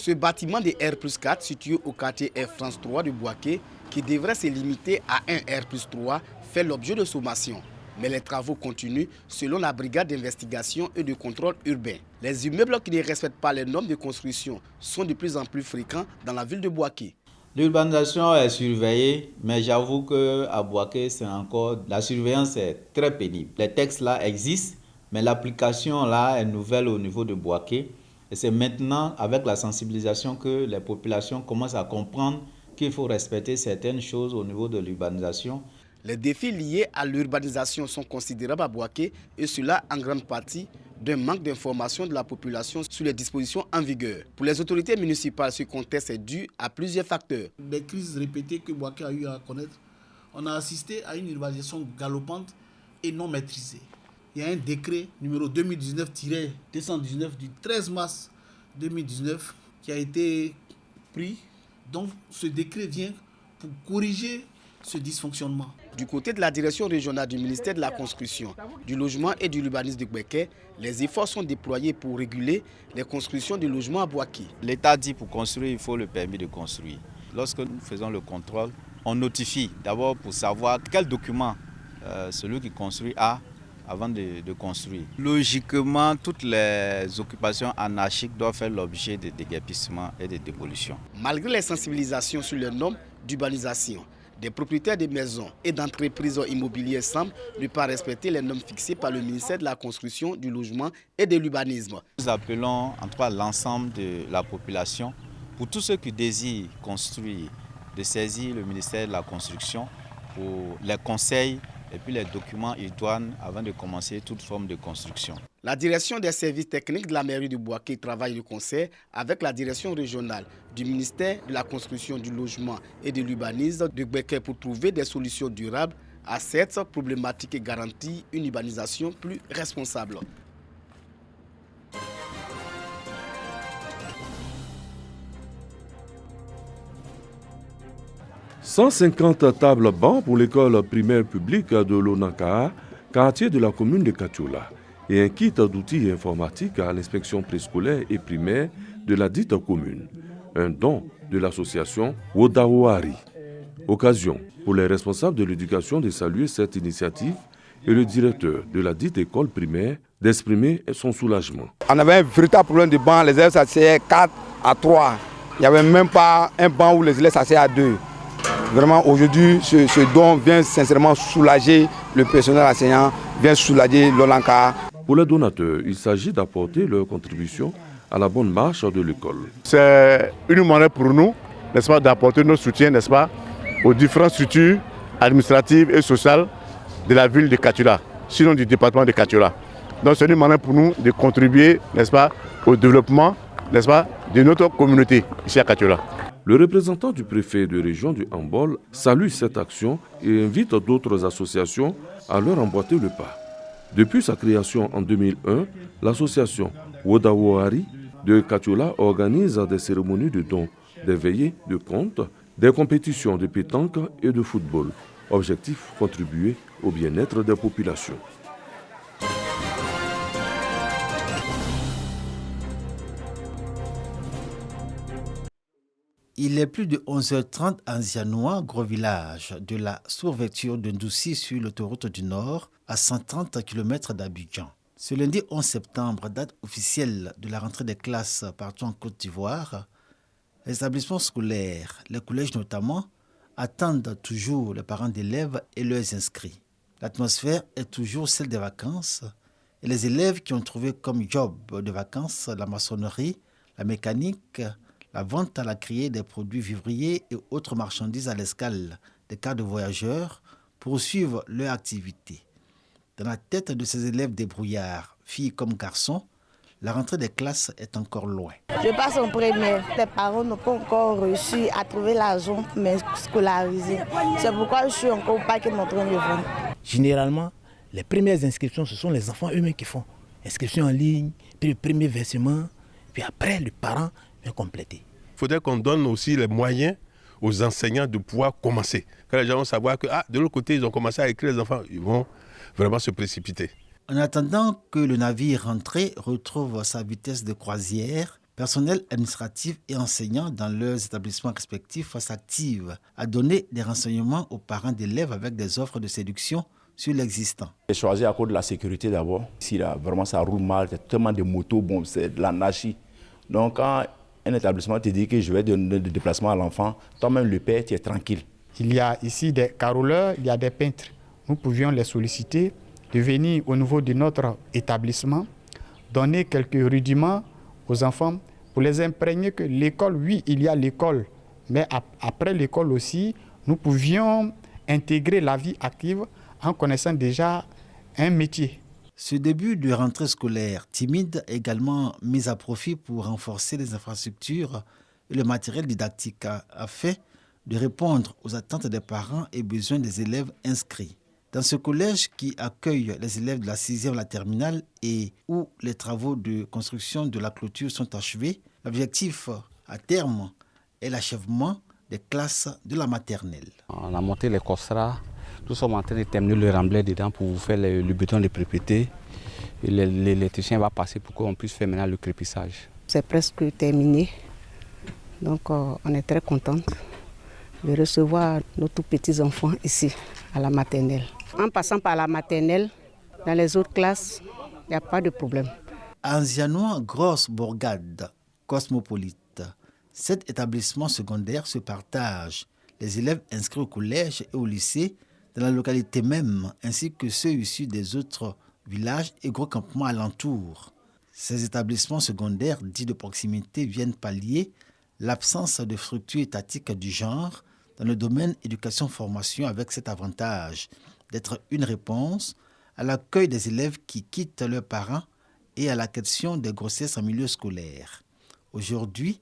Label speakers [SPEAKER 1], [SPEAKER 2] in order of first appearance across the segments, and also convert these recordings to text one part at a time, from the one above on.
[SPEAKER 1] Ce bâtiment de R+4 situé au quartier Air France 3 de Bouaké, qui devrait se limiter à un R+3, fait l'objet de sommations. Mais les travaux continuent selon la brigade d'investigation et de contrôle urbain. Les immeubles qui ne respectent pas les normes de construction sont de plus en plus fréquents dans la ville de Bouaké.
[SPEAKER 2] L'urbanisation est surveillée, mais j'avoue qu'à Bouaké, la surveillance est très pénible. Les textes là existent, mais l'application là est nouvelle au niveau de Bouaké. Et c'est maintenant, avec la sensibilisation, que les populations commencent à comprendre qu'il faut respecter certaines choses au niveau de l'urbanisation.
[SPEAKER 1] Les défis liés à l'urbanisation sont considérables à Bouaké et cela en grande partie d'un manque d'information de la population sur les dispositions en vigueur. Pour les autorités municipales, ce contexte est dû à plusieurs facteurs.
[SPEAKER 3] Des crises répétées que Bouaké a eu à connaître, on a assisté à une urbanisation galopante et non maîtrisée. Il y a un décret numéro 2019-219 du 13 mars 2019 qui a été pris. Donc ce décret vient pour corriger ce dysfonctionnement.
[SPEAKER 1] Du côté de la direction régionale du ministère de la Construction, du Logement et de l'Urbanisme de Bouaké, les efforts sont déployés pour réguler les constructions de logements à Bouaké.
[SPEAKER 2] L'État dit pour construire, il faut le permis de construire. Lorsque nous faisons le contrôle, on notifie d'abord pour savoir quel document celui qui construit a avant de construire. Logiquement, toutes les occupations anarchiques doivent faire l'objet de déguerpissement et de démolition.
[SPEAKER 1] Malgré les sensibilisations sur les normes d'urbanisation, des propriétaires de maisons et d'entreprises immobilières semblent ne pas respecter les normes fixées par le ministère de la Construction, du Logement et de l'Urbanisme.
[SPEAKER 2] Nous appelons en tout cas l'ensemble de la population, pour tous ceux qui désirent construire, de saisir le ministère de la Construction pour les conseils et puis les documents idoines avant de commencer toute forme de construction.
[SPEAKER 1] La direction des services techniques de la mairie de Bouaké travaille de concert avec la direction régionale du ministère de la Construction, du Logement et de l'Urbanisme de Bouaké pour trouver des solutions durables à cette problématique et garantir une urbanisation plus responsable.
[SPEAKER 4] « 150 tables bancs pour l'école primaire publique de l'Onaka, quartier de la commune de Katiola, et un kit d'outils informatiques à l'inspection préscolaire et primaire de la dite commune. Un don de l'association Wodaouari. Occasion pour les responsables de l'éducation de saluer cette initiative et le directeur de la dite école primaire d'exprimer son soulagement.
[SPEAKER 5] On avait un véritable problème de banc, les élèves s'asseyaient 4 à 3. Il n'y avait même pas un banc où les élèves s'asseyaient à 2. Vraiment, aujourd'hui, ce don vient sincèrement soulager le personnel enseignant, vient soulager l'Olanka.
[SPEAKER 4] Pour les donateurs, il s'agit d'apporter leur contribution à la bonne marche de l'école.
[SPEAKER 6] C'est une manière pour nous, n'est-ce pas, d'apporter notre soutien, n'est-ce pas, aux différentes structures administratives et sociales de la ville de Katiola, sinon du département de Katiola. Donc c'est une manière pour nous de contribuer, n'est-ce pas, au développement, n'est-ce pas, de notre communauté ici à Katiola.
[SPEAKER 4] Le représentant du préfet de région du Hambol salue cette action et invite d'autres associations à leur emboîter le pas. Depuis sa création en 2001, l'association Wodaouari de Katiola organise des cérémonies de dons, des veillées de compte, des compétitions de pétanque et de football. Objectif, contribuer au bien-être des populations.
[SPEAKER 7] Il est plus de 11h30 à Nzianoua, gros village de la sous-préfecture de Ndoussi sur l'autoroute du Nord, à 130 km d'Abidjan. Ce lundi 11 septembre, date officielle de la rentrée des classes partout en Côte d'Ivoire, les établissements scolaires, les collèges notamment, attendent toujours les parents d'élèves et leurs inscrits. L'atmosphère est toujours celle des vacances et les élèves qui ont trouvé comme job de vacances la maçonnerie, la mécanique, la vente à la criée des produits vivriers et autres marchandises à l'escale des cars de voyageurs poursuivent leur activité. Dans la tête de ces élèves débrouillards, filles comme garçons, la rentrée des classes est encore loin.
[SPEAKER 8] Je passe en première. Les parents n'ont pas encore réussi à trouver l'argent pour me scolariser. C'est pourquoi je suis encore pas en train de vendre.
[SPEAKER 9] Généralement, les premières inscriptions, ce sont les enfants eux-mêmes qui font. Inscription en ligne, puis le premier versement, puis après, le parent vient compléter.
[SPEAKER 6] Il faudrait qu'on donne aussi les moyens aux enseignants de pouvoir commencer. Quand les gens vont savoir que de l'autre côté, ils ont commencé à écrire les enfants, ils vont vraiment se précipiter.
[SPEAKER 7] En attendant que le navire rentré retrouve sa vitesse de croisière, Personnel administratif et enseignants dans leurs établissements respectifs s'activent à donner des renseignements aux parents d'élèves avec des offres de séduction sur l'existant.
[SPEAKER 10] J'ai choisi à cause de la sécurité d'abord. Ici, là, vraiment, ça roule mal. Il y a tellement de motos, bon, c'est de l'anarchie. Donc, quand un établissement te dit que je vais donner des déplacements à l'enfant, toi-même, le père, tu es tranquille.
[SPEAKER 11] Il y a ici des caroleurs, il y a des peintres. Nous pouvions les solliciter de venir au niveau de notre établissement, donner quelques rudiments aux enfants pour les imprégner que l'école, oui, il y a l'école, mais après l'école aussi, nous pouvions intégrer la vie active en connaissant déjà un métier.
[SPEAKER 7] Ce début de rentrée scolaire timide est également mis à profit pour renforcer les infrastructures et le matériel didactique afin de répondre aux attentes des parents et besoins des élèves inscrits. Dans ce collège qui accueille les élèves de la 6e à la terminale et où les travaux de construction de la clôture sont achevés, l'objectif à terme est l'achèvement des classes de la maternelle.
[SPEAKER 12] On a monté les costras, nous sommes en train de terminer le remblai dedans pour faire le béton de propriété. L'électricien va passer pour qu'on puisse faire maintenant le crépissage.
[SPEAKER 13] C'est presque terminé, donc on est très contents de recevoir nos tout petits enfants ici à la maternelle. En passant par la maternelle, dans les autres classes, il n'y a pas de problème.
[SPEAKER 7] Anzianois Grosse Bourgade, cosmopolite, 7 établissements secondaires se partagent les élèves inscrits au collège et au lycée dans la localité même, ainsi que ceux issus des autres villages et gros campements alentours. Ces établissements secondaires dits de proximité viennent pallier l'absence de structures étatiques du genre dans le domaine éducation-formation avec cet avantage d'être une réponse à l'accueil des élèves qui quittent leurs parents et à la question des grossesses en milieu scolaire. Aujourd'hui,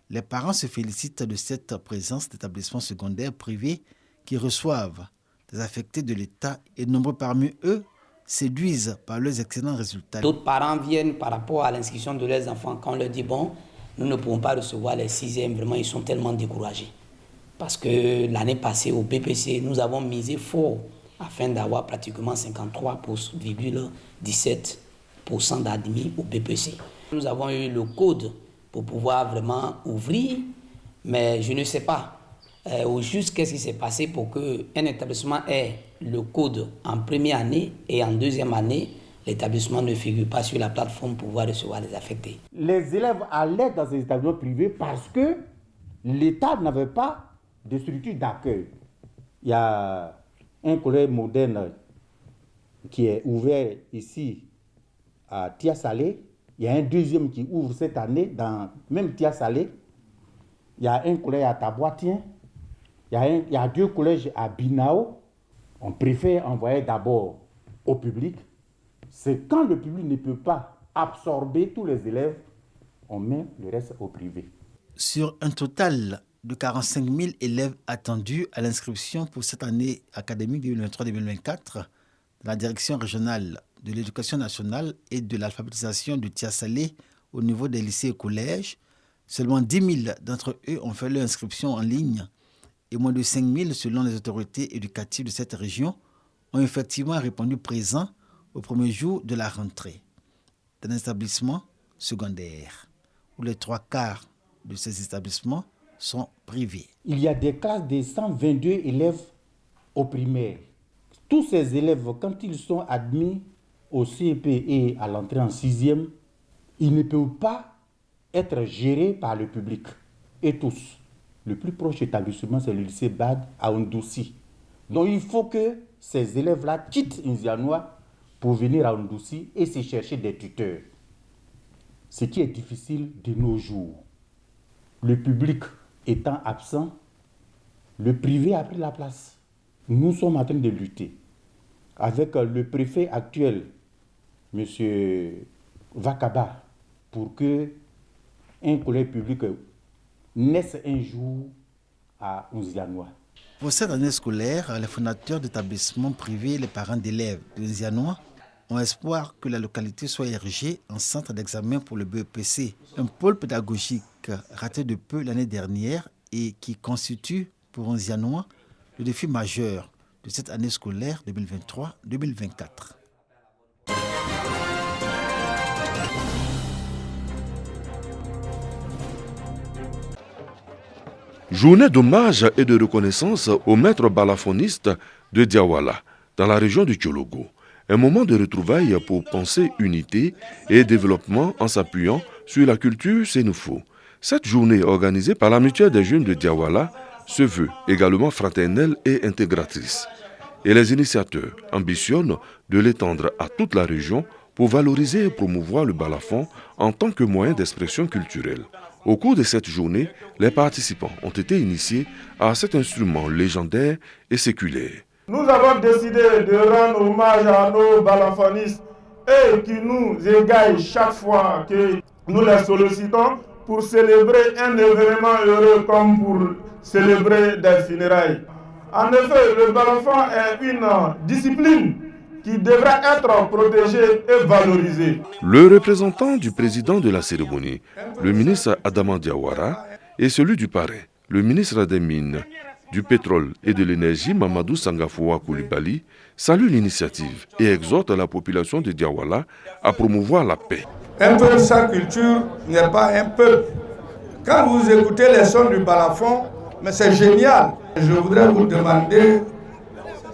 [SPEAKER 7] les parents se félicitent de cette présence d'établissements secondaires privés qui reçoivent des affectés de l'État et nombreux parmi eux séduisent par leurs excellents résultats.
[SPEAKER 14] D'autres parents viennent par rapport à l'inscription de leurs enfants. Quand on leur dit, bon, nous ne pouvons pas recevoir les 6e, vraiment, ils sont tellement découragés. Parce que l'année passée, au BPC, nous avons misé fort afin d'avoir pratiquement 53,17% d'admis au BPC. Nous avons eu le code pour pouvoir vraiment ouvrir, mais je ne sais pas au juste qu'est-ce qui s'est passé pour qu'un établissement ait le code en première année et en deuxième année, l'établissement ne figure pas sur la plateforme pour pouvoir recevoir les affectés.
[SPEAKER 15] Les élèves allaient dans ces établissements privés parce que l'État n'avait pas de structure d'accueil. Il y a un collège moderne qui est ouvert ici à Tia-Salé. Il y a un deuxième qui ouvre cette année dans même Tia-Salé. Il y a un collège à Taboitien. Il y a 2 collèges à Binao. On préfère envoyer d'abord au public. C'est quand le public ne peut pas absorber tous les élèves, on met le reste au privé.
[SPEAKER 7] Sur un total de 45 000 élèves attendus à l'inscription pour cette année académique 2023-2024, la Direction régionale de l'éducation nationale et de l'alphabétisation de Tia-Salé au niveau des lycées et collèges, seulement 10 000 d'entre eux ont fait leur inscription en ligne et moins de 5 000 selon les autorités éducatives de cette région ont effectivement répondu présents au premier jour de la rentrée. Dans un établissement secondaire où les 3/4 de ces établissements sont privés.
[SPEAKER 15] Il y a des classes de 122 élèves au primaire. Tous ces élèves, quand ils sont admis au CEP et à l'entrée en 6e, ils ne peuvent pas être gérés par le public. Et tous. Le plus proche établissement, c'est le lycée Bad à Ondussi. Donc il faut que ces élèves-là quittent Nzianois pour venir à Ondussi et se chercher des tuteurs. Ce qui est difficile de nos jours. Le public étant absent, le privé a pris la place. Nous sommes en train de lutter avec le préfet actuel, M. Vakaba, pour que un collège public naisse un jour à Nzianois.
[SPEAKER 7] Pour cette année scolaire, les fondateurs d'établissements privés et les parents d'élèves de Nzianois ont espoir que la localité soit érigée en centre d'examen pour le BEPC, un pôle pédagogique raté de peu l'année dernière et qui constitue pour Nzianois le défi majeur de cette année scolaire 2023-2024.
[SPEAKER 4] Journée d'hommage et de reconnaissance au maître balafoniste de Diawala, dans la région du Tchologo. Un moment de retrouvailles pour penser unité et développement en s'appuyant sur la culture sénoufo. Cette journée organisée par la Mutuelle des jeunes de Diawala se veut également fraternelle et intégratrice. Et les initiateurs ambitionnent de l'étendre à toute la région pour valoriser et promouvoir le balafon en tant que moyen d'expression culturelle. Au cours de cette journée, les participants ont été initiés à cet instrument légendaire et séculaire.
[SPEAKER 16] Nous avons décidé de rendre hommage à nos balafonistes et qui nous égayent chaque fois que nous les sollicitons pour célébrer un événement heureux comme pour célébrer des funérailles. En effet, le balafon est une discipline qui devrait être protégée et valorisée.
[SPEAKER 4] Le représentant du président de la cérémonie, le ministre Adama Diawara, et celui du parrain, le ministre des Mines, du Pétrole et de l'Énergie, Mamadou Sangafoua Koulibaly, salue l'initiative et exhorte la population de Diawala à promouvoir la paix.
[SPEAKER 17] Un peuple sans culture n'est pas un peuple. Quand vous écoutez les sons du balafon, mais c'est génial. Je voudrais vous demander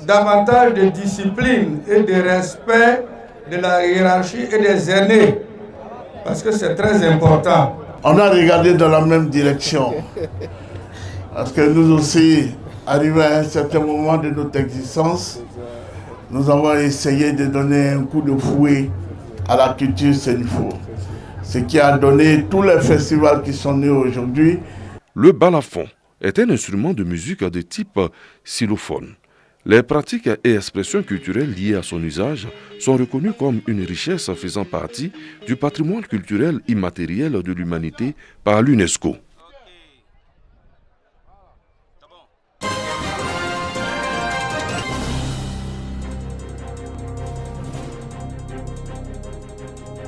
[SPEAKER 17] davantage de discipline et de respect de la hiérarchie et des aînés, parce que c'est très important.
[SPEAKER 16] On a regardé dans la même direction, parce que nous aussi, arrivés à un certain moment de notre existence, nous avons essayé de donner un coup de fouet à la culture sénoufo, ce qui a donné tous les festivals qui sont nés aujourd'hui.
[SPEAKER 4] Le balafon est un instrument de musique de type xylophone. Les pratiques et expressions culturelles liées à son usage sont reconnues comme une richesse faisant partie du patrimoine culturel immatériel de l'humanité par l'UNESCO.